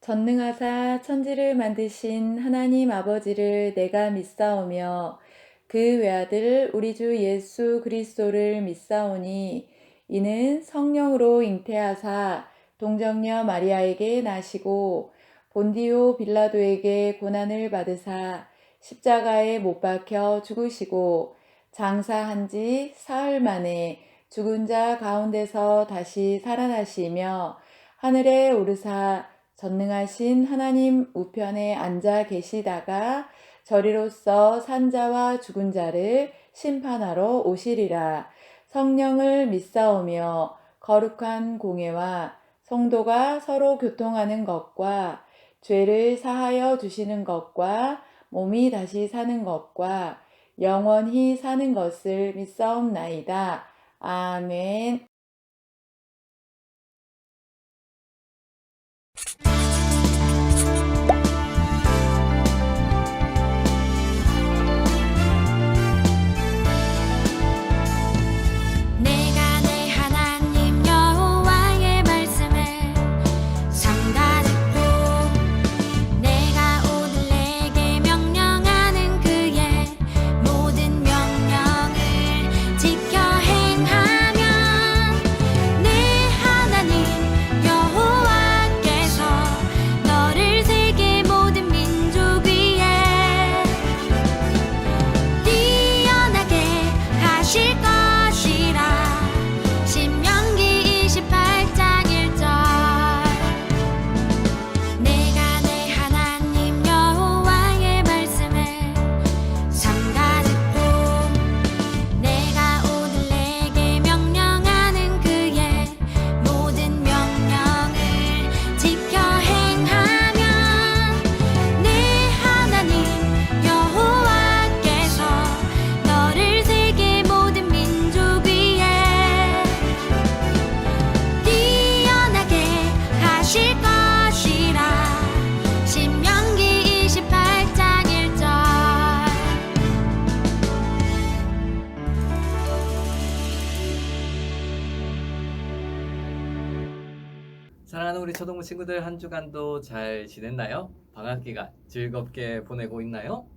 전능하사 천지를 만드신 하나님 아버지를 내가 믿사오며 그 외아들 우리 주 예수 그리스도를 믿사오니 이는 성령으로 잉태하사 동정녀 마리아에게 나시고 본디오 빌라도에게 고난을 받으사 십자가에 못 박혀 죽으시고 장사한 지 사흘 만에 죽은 자 가운데서 다시 살아나시며 하늘에 오르사 전능하신 하나님 우편에 앉아 계시다가 저리로서 산자와 죽은 자를 심판하러 오시리라. 성령을 믿사오며 거룩한 공예와 성도가 서로 교통하는 것과 죄를 사하여 주시는 것과 몸이 다시 사는 것과 영원히 사는 것을 믿사옵나이다. 아멘. 내가 내 하나님 여호와의 말씀을 삼가 듣고 내가 오늘 내게 명령하는 그의 모든 명령을 지켜 행하면 내 하나님 여호와께서 너를 세계 모든 민족 위에 뛰어나게 하실 것이라. 신명기 28장 1절. 내가 내 하나님 여호와의 말씀을 삼가 듣고 내가 오늘 내게 명령하는 그의 모든 명령을 지켜 행하면 내 하나님 여호와께서 너를 세계 모든 민족 위에 뛰어나게 하실 것이라. 신명기 28장 1절. 사랑하는 우리 초등부 친구들, 한 주간도 잘 지냈나요? 방학 기간 즐겁게 보내고 있나요?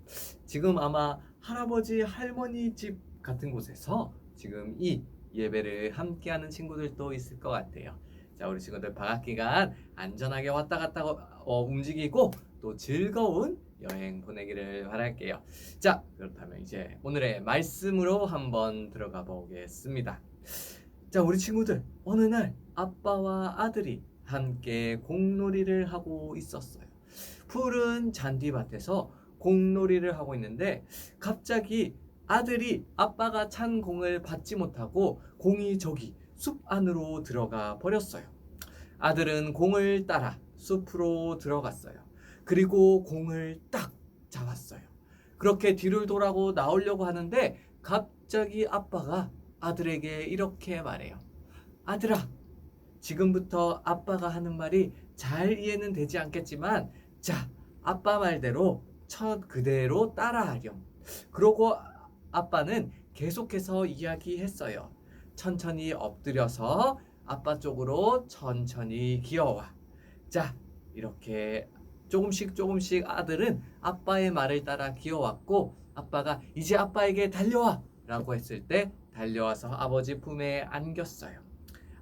지금 아마 할아버지 할머니 집 같은 곳에서 지금 이 예배를 함께하는 친구들도 있을 것 같아요. 자, 우리 친구들 방학 기간 안전하게 왔다 갔다 움직이고 또 즐거운 여행 보내기를 바랄게요. 자, 그렇다면 이제 오늘의 말씀으로 한번 들어가 보겠습니다. 자, 우리 친구들, 어느 날 아빠와 아들이 함께 공놀이를 하고 있었어요. 푸른 잔디밭에서 공놀이를 하고 있는데 갑자기 아들이 아빠가 찬 공을 받지 못하고 공이 저기 숲 안으로 들어가 버렸어요. 아들은 공을 따라 숲으로 들어갔어요. 그리고 공을 딱 잡았어요. 그렇게 뒤를 돌아고 나오려고 하는데 갑자기 아빠가 아들에게 이렇게 말해요. 아들아, 지금부터 아빠가 하는 말이 잘 이해는 되지 않겠지만 자, 아빠 말대로 그대로 따라하렴. 그러고 아빠는 계속해서 이야기했어요. 천천히 엎드려서 아빠 쪽으로 천천히 기어와. 자, 이렇게 조금씩 아들은 아빠의 말을 따라 기어왔고 아빠가 이제 아빠에게 달려와 라고 했을 때 달려와서 아버지 품에 안겼어요.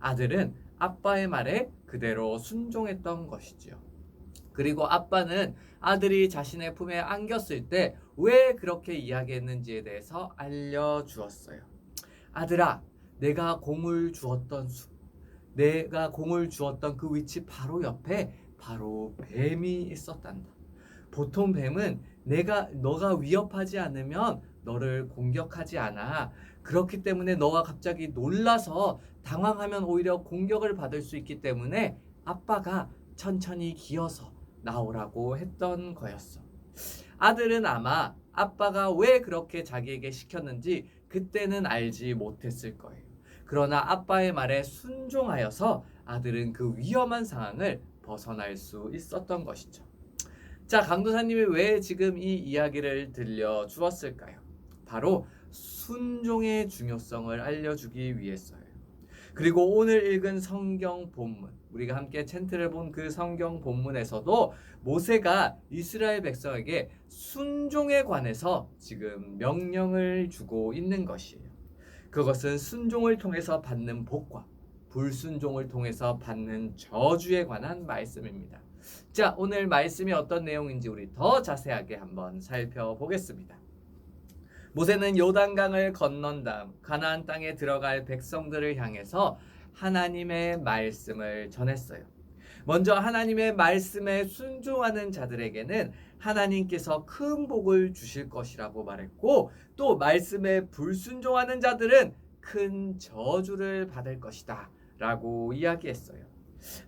아들은 아빠의 말에 그대로 순종했던 것이지요. 그리고 아빠는 아들이 자신의 품에 안겼을 때 왜 그렇게 이야기했는지에 대해서 알려주었어요. 아들아, 내가 공을 주었던 숲, 내가 공을 주었던 그 위치 바로 옆에 바로 뱀이 있었단다. 보통 뱀은 너가 위협하지 않으면 너를 공격하지 않아. 그렇기 때문에 너가 갑자기 놀라서 당황하면 오히려 공격을 받을 수 있기 때문에 아빠가 천천히 기어서 나오라고 했던 거였어. 아들은 아마 아빠가 왜 그렇게 자기에게 시켰는지 그때는 알지 못했을 거예요. 그러나 아빠의 말에 순종하여서 아들은 그 위험한 상황을 벗어날 수 있었던 것이죠. 자, 강도사님이 왜 지금 이 이야기를 들려주었을까요? 바로 순종의 중요성을 알려주기 위해서예요. 그리고 오늘 읽은 성경 본문, 우리가 함께 챈트를 본 그 성경 본문에서도 모세가 이스라엘 백성에게 순종에 관해서 지금 명령을 주고 있는 것이에요. 그것은 순종을 통해서 받는 복과 불순종을 통해서 받는 저주에 관한 말씀입니다. 자, 오늘 말씀이 어떤 내용인지 우리 더 자세하게 한번 살펴보겠습니다. 모세는 요단강을 건넌 다음 가나안 땅에 들어갈 백성들을 향해서 하나님의 말씀을 전했어요. 먼저 하나님의 말씀에 순종하는 자들에게는 하나님께서 큰 복을 주실 것이라고 말했고, 또 말씀에 불순종하는 자들은 큰 저주를 받을 것이다 라고 이야기했어요.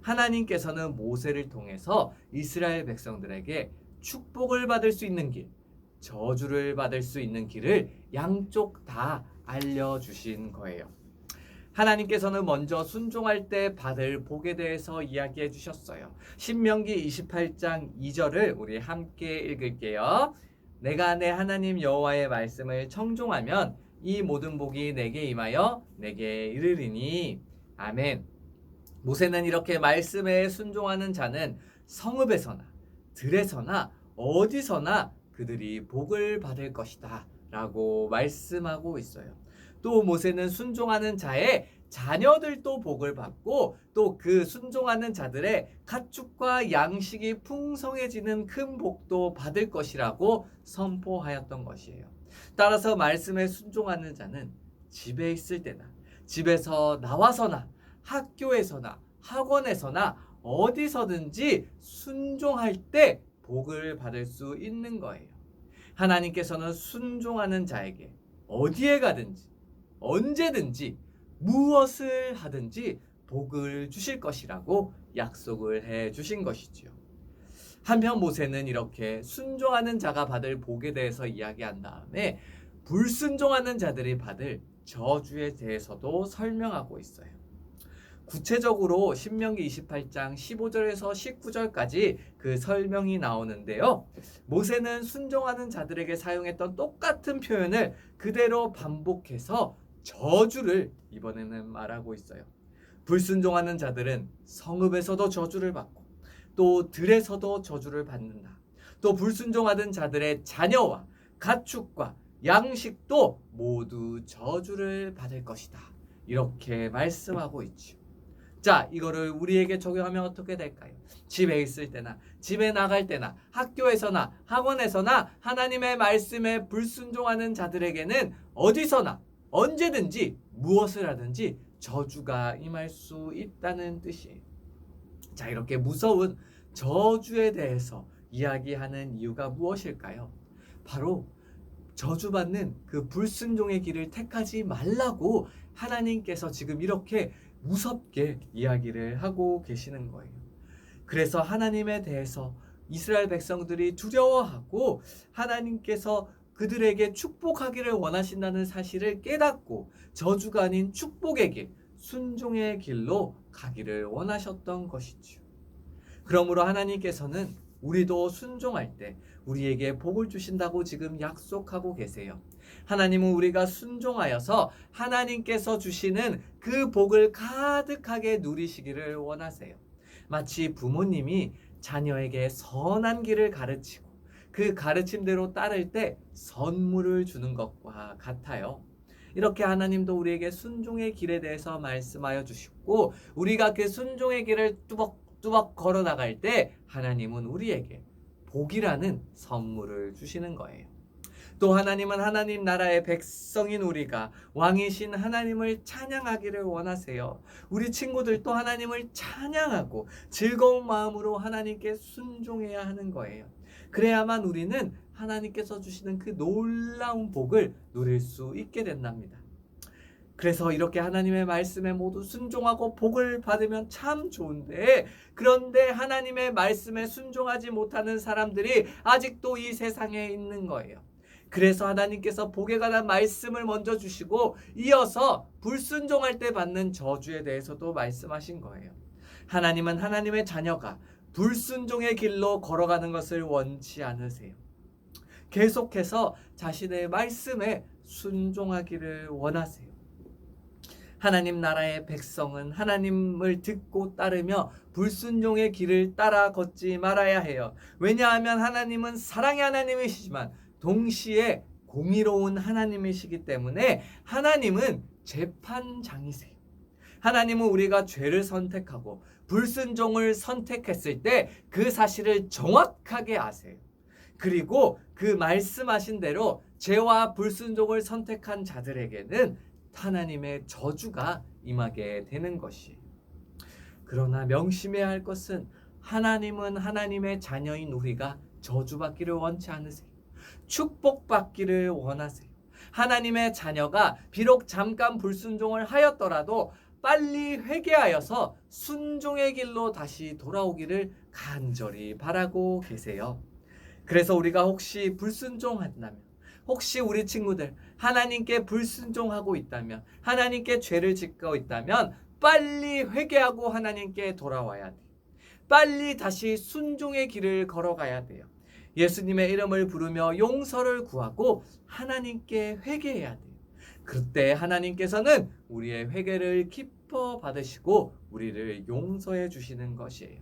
하나님께서는 모세를 통해서 이스라엘 백성들에게 축복을 받을 수 있는 길, 저주를 받을 수 있는 길을 양쪽 다 알려주신 거예요. 하나님께서는 먼저 순종할 때 받을 복에 대해서 이야기해 주셨어요. 신명기 28장 2절을 우리 함께 읽을게요. 내가 내 하나님 여호와의 말씀을 청종하면 이 모든 복이 내게 임하여 내게 이르리니. 아멘. 모세는 이렇게 말씀에 순종하는 자는 성읍에서나 들에서나 어디서나 그들이 복을 받을 것이다 라고 말씀하고 있어요. 또 모세는 순종하는 자의 자녀들도 복을 받고, 또 그 순종하는 자들의 가축과 양식이 풍성해지는 큰 복도 받을 것이라고 선포하였던 것이에요. 따라서 말씀에 순종하는 자는 집에 있을 때나 집에서 나와서나 학교에서나 학원에서나 어디서든지 순종할 때 복을 받을 수 있는 거예요. 하나님께서는 순종하는 자에게 어디에 가든지 언제든지 무엇을 하든지 복을 주실 것이라고 약속을 해 주신 것이지요. 한편 모세는 이렇게 순종하는 자가 받을 복에 대해서 이야기한 다음에 불순종하는 자들이 받을 저주에 대해서도 설명하고 있어요. 구체적으로 신명기 28장 15절에서 19절까지 그 설명이 나오는데요. 모세는 순종하는 자들에게 사용했던 똑같은 표현을 그대로 반복해서 저주를 이번에는 말하고 있어요. 불순종하는 자들은 성읍에서도 저주를 받고, 또 들에서도 저주를 받는다. 또 불순종하는 자들의 자녀와 가축과 양식도 모두 저주를 받을 것이다. 이렇게 말씀하고 있죠. 자, 이거를 우리에게 적용하면 어떻게 될까요? 집에 있을 때나 집에 나갈 때나 학교에서나 학원에서나 하나님의 말씀에 불순종하는 자들에게는 어디서나 언제든지 무엇을 하든지 저주가 임할 수 있다는 뜻이에요. 자, 이렇게 무서운 저주에 대해서 이야기하는 이유가 무엇일까요? 바로 저주받는 그 불순종의 길을 택하지 말라고 하나님께서 지금 이렇게 무섭게 이야기를 하고 계시는 거예요. 그래서 하나님에 대해서 이스라엘 백성들이 두려워하고 하나님께서 그들에게 축복하기를 원하신다는 사실을 깨닫고 저주가 아닌 축복의 길, 순종의 길로 가기를 원하셨던 것이죠. 그러므로 하나님께서는 우리도 순종할 때 우리에게 복을 주신다고 지금 약속하고 계세요. 하나님은 우리가 순종하여서 하나님께서 주시는 그 복을 가득하게 누리시기를 원하세요. 마치 부모님이 자녀에게 선한 길을 가르치고 그 가르침대로 따를 때 선물을 주는 것과 같아요. 이렇게 하나님도 우리에게 순종의 길에 대해서 말씀하여 주시고, 우리가 그 순종의 길을 뚜벅뚜벅 걸어 나갈 때 하나님은 우리에게 복이라는 선물을 주시는 거예요. 또 하나님은 하나님 나라의 백성인 우리가 왕이신 하나님을 찬양하기를 원하세요. 우리 친구들도 하나님을 찬양하고 즐거운 마음으로 하나님께 순종해야 하는 거예요. 그래야만 우리는 하나님께서 주시는 그 놀라운 복을 누릴 수 있게 된답니다. 그래서 이렇게 하나님의 말씀에 모두 순종하고 복을 받으면 참 좋은데, 그런데 하나님의 말씀에 순종하지 못하는 사람들이 아직도 이 세상에 있는 거예요. 그래서 하나님께서 복에 관한 말씀을 먼저 주시고 이어서 불순종할 때 받는 저주에 대해서도 말씀하신 거예요. 하나님은 하나님의 자녀가 불순종의 길로 걸어가는 것을 원치 않으세요. 계속해서 자신의 말씀에 순종하기를 원하세요. 하나님 나라의 백성은 하나님을 듣고 따르며 불순종의 길을 따라 걷지 말아야 해요. 왜냐하면 하나님은 사랑의 하나님이시지만 동시에 공의로운 하나님이시기 때문에 하나님은 재판장이세요. 하나님은 우리가 죄를 선택하고 불순종을 선택했을 때 그 사실을 정확하게 아세요. 그리고 그 말씀하신 대로 죄와 불순종을 선택한 자들에게는 하나님의 저주가 임하게 되는 것이에요. 그러나 명심해야 할 것은 하나님은 하나님의 자녀인 우리가 저주받기를 원치 않으세요. 축복받기를 원하세요. 하나님의 자녀가 비록 잠깐 불순종을 하였더라도 빨리 회개하여서 순종의 길로 다시 돌아오기를 간절히 바라고 계세요. 그래서 우리가 혹시 불순종한다면, 혹시 우리 친구들 하나님께 불순종하고 있다면, 하나님께 죄를 짓고 있다면 빨리 회개하고 하나님께 돌아와야 돼요. 빨리 다시 순종의 길을 걸어가야 돼요. 예수님의 이름을 부르며 용서를 구하고 하나님께 회개해야 돼요. 그때 하나님께서는 우리의 회개를 기뻐 받으시고 우리를 용서해 주시는 것이에요.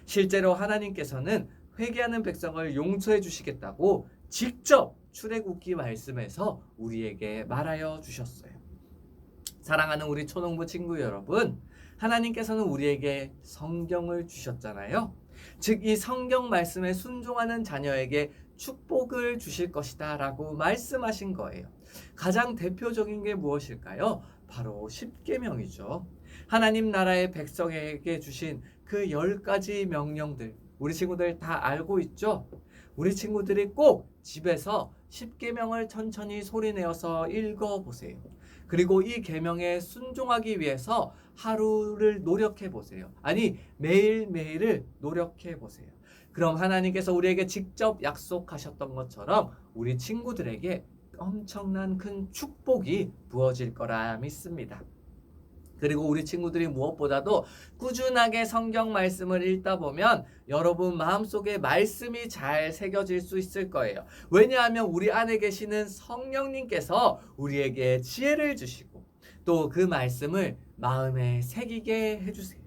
실제로 하나님께서는 회개하는 백성을 용서해 주시겠다고 직접 출애굽기 말씀에서 우리에게 말하여 주셨어요. 사랑하는 우리 초등부 친구 여러분, 하나님께서는 우리에게 성경을 주셨잖아요. 즉 이 성경 말씀에 순종하는 자녀에게 축복을 주실 것이다 라고 말씀하신 거예요. 가장 대표적인 게 무엇일까요? 바로 십계명이죠. 하나님 나라의 백성에게 주신 그 10가지 명령들, 우리 친구들 다 알고 있죠? 우리 친구들이 꼭 집에서 십계명을 천천히 소리내어서 읽어보세요. 그리고 이 계명에 순종하기 위해서 하루를 노력해 보세요. 아니, 매일매일을 노력해 보세요. 그럼 하나님께서 우리에게 직접 약속하셨던 것처럼 우리 친구들에게 엄청난 큰 축복이 부어질 거라 믿습니다. 그리고 우리 친구들이 무엇보다도 꾸준하게 성경 말씀을 읽다 보면 여러분 마음속에 말씀이 잘 새겨질 수 있을 거예요. 왜냐하면 우리 안에 계시는 성령님께서 우리에게 지혜를 주시고 또 그 말씀을 마음에 새기게 해주세요.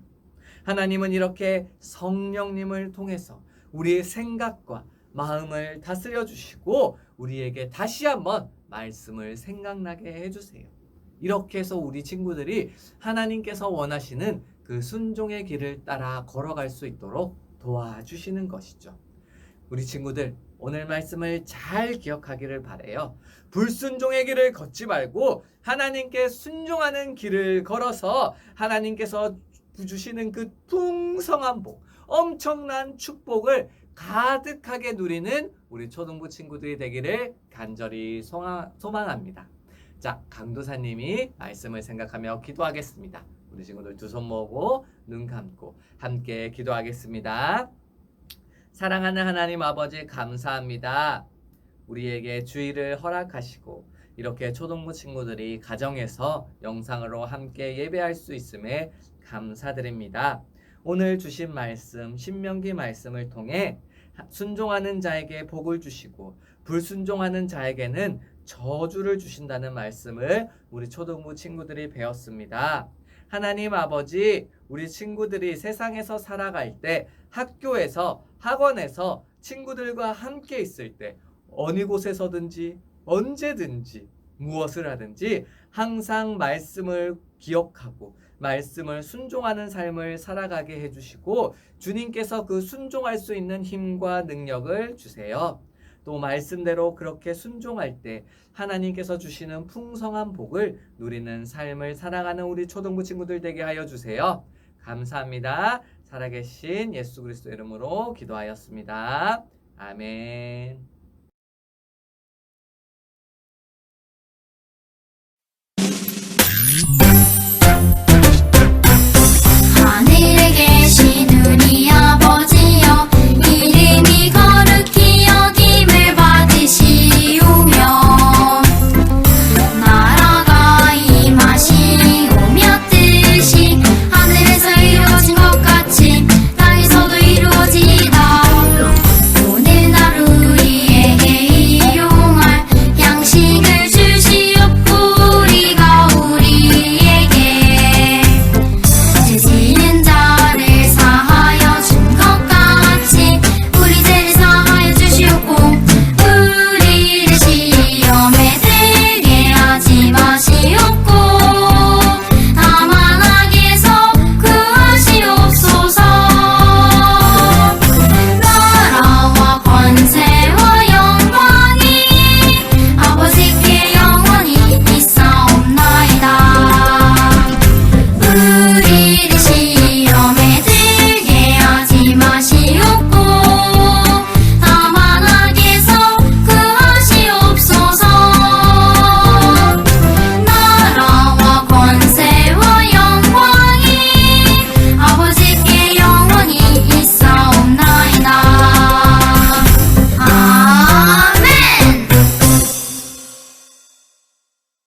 하나님은 이렇게 성령님을 통해서 우리의 생각과 마음을 다스려 주시고 우리에게 다시 한번 말씀을 생각나게 해주세요. 이렇게 해서 우리 친구들이 하나님께서 원하시는 그 순종의 길을 따라 걸어갈 수 있도록 도와주시는 것이죠. 우리 친구들 오늘 말씀을 잘 기억하기를 바라요. 불순종의 길을 걷지 말고 하나님께 순종하는 길을 걸어서 하나님께서 주시는 그 풍성한 복, 엄청난 축복을 가득하게 누리는 우리 초등부 친구들이 되기를 간절히 소망합니다. 자, 강도사님이 말씀을 생각하며 기도하겠습니다. 우리 친구들 두 손 모으고 눈 감고 함께 기도하겠습니다. 사랑하는 하나님 아버지 감사합니다. 우리에게 주의를 허락하시고 이렇게 초등부 친구들이 가정에서 영상으로 함께 예배할 수 있음에 감사드립니다. 오늘 주신 말씀 신명기 말씀을 통해 순종하는 자에게 복을 주시고 불순종하는 자에게는 저주를 주신다는 말씀을 우리 초등부 친구들이 배웠습니다. 하나님 아버지, 우리 친구들이 세상에서 살아갈 때 학교에서 학원에서 친구들과 함께 있을 때 어느 곳에서든지 언제든지 무엇을 하든지 항상 말씀을 기억하고 말씀을 순종하는 삶을 살아가게 해주시고 주님께서 그 순종할 수 있는 힘과 능력을 주세요. 또 말씀대로 그렇게 순종할 때 하나님께서 주시는 풍성한 복을 누리는 삶을 살아가는 우리 초등부 친구들 되게 하여 주세요. 감사합니다. 살아계신 예수 그리스도 이름으로 기도하였습니다. 아멘.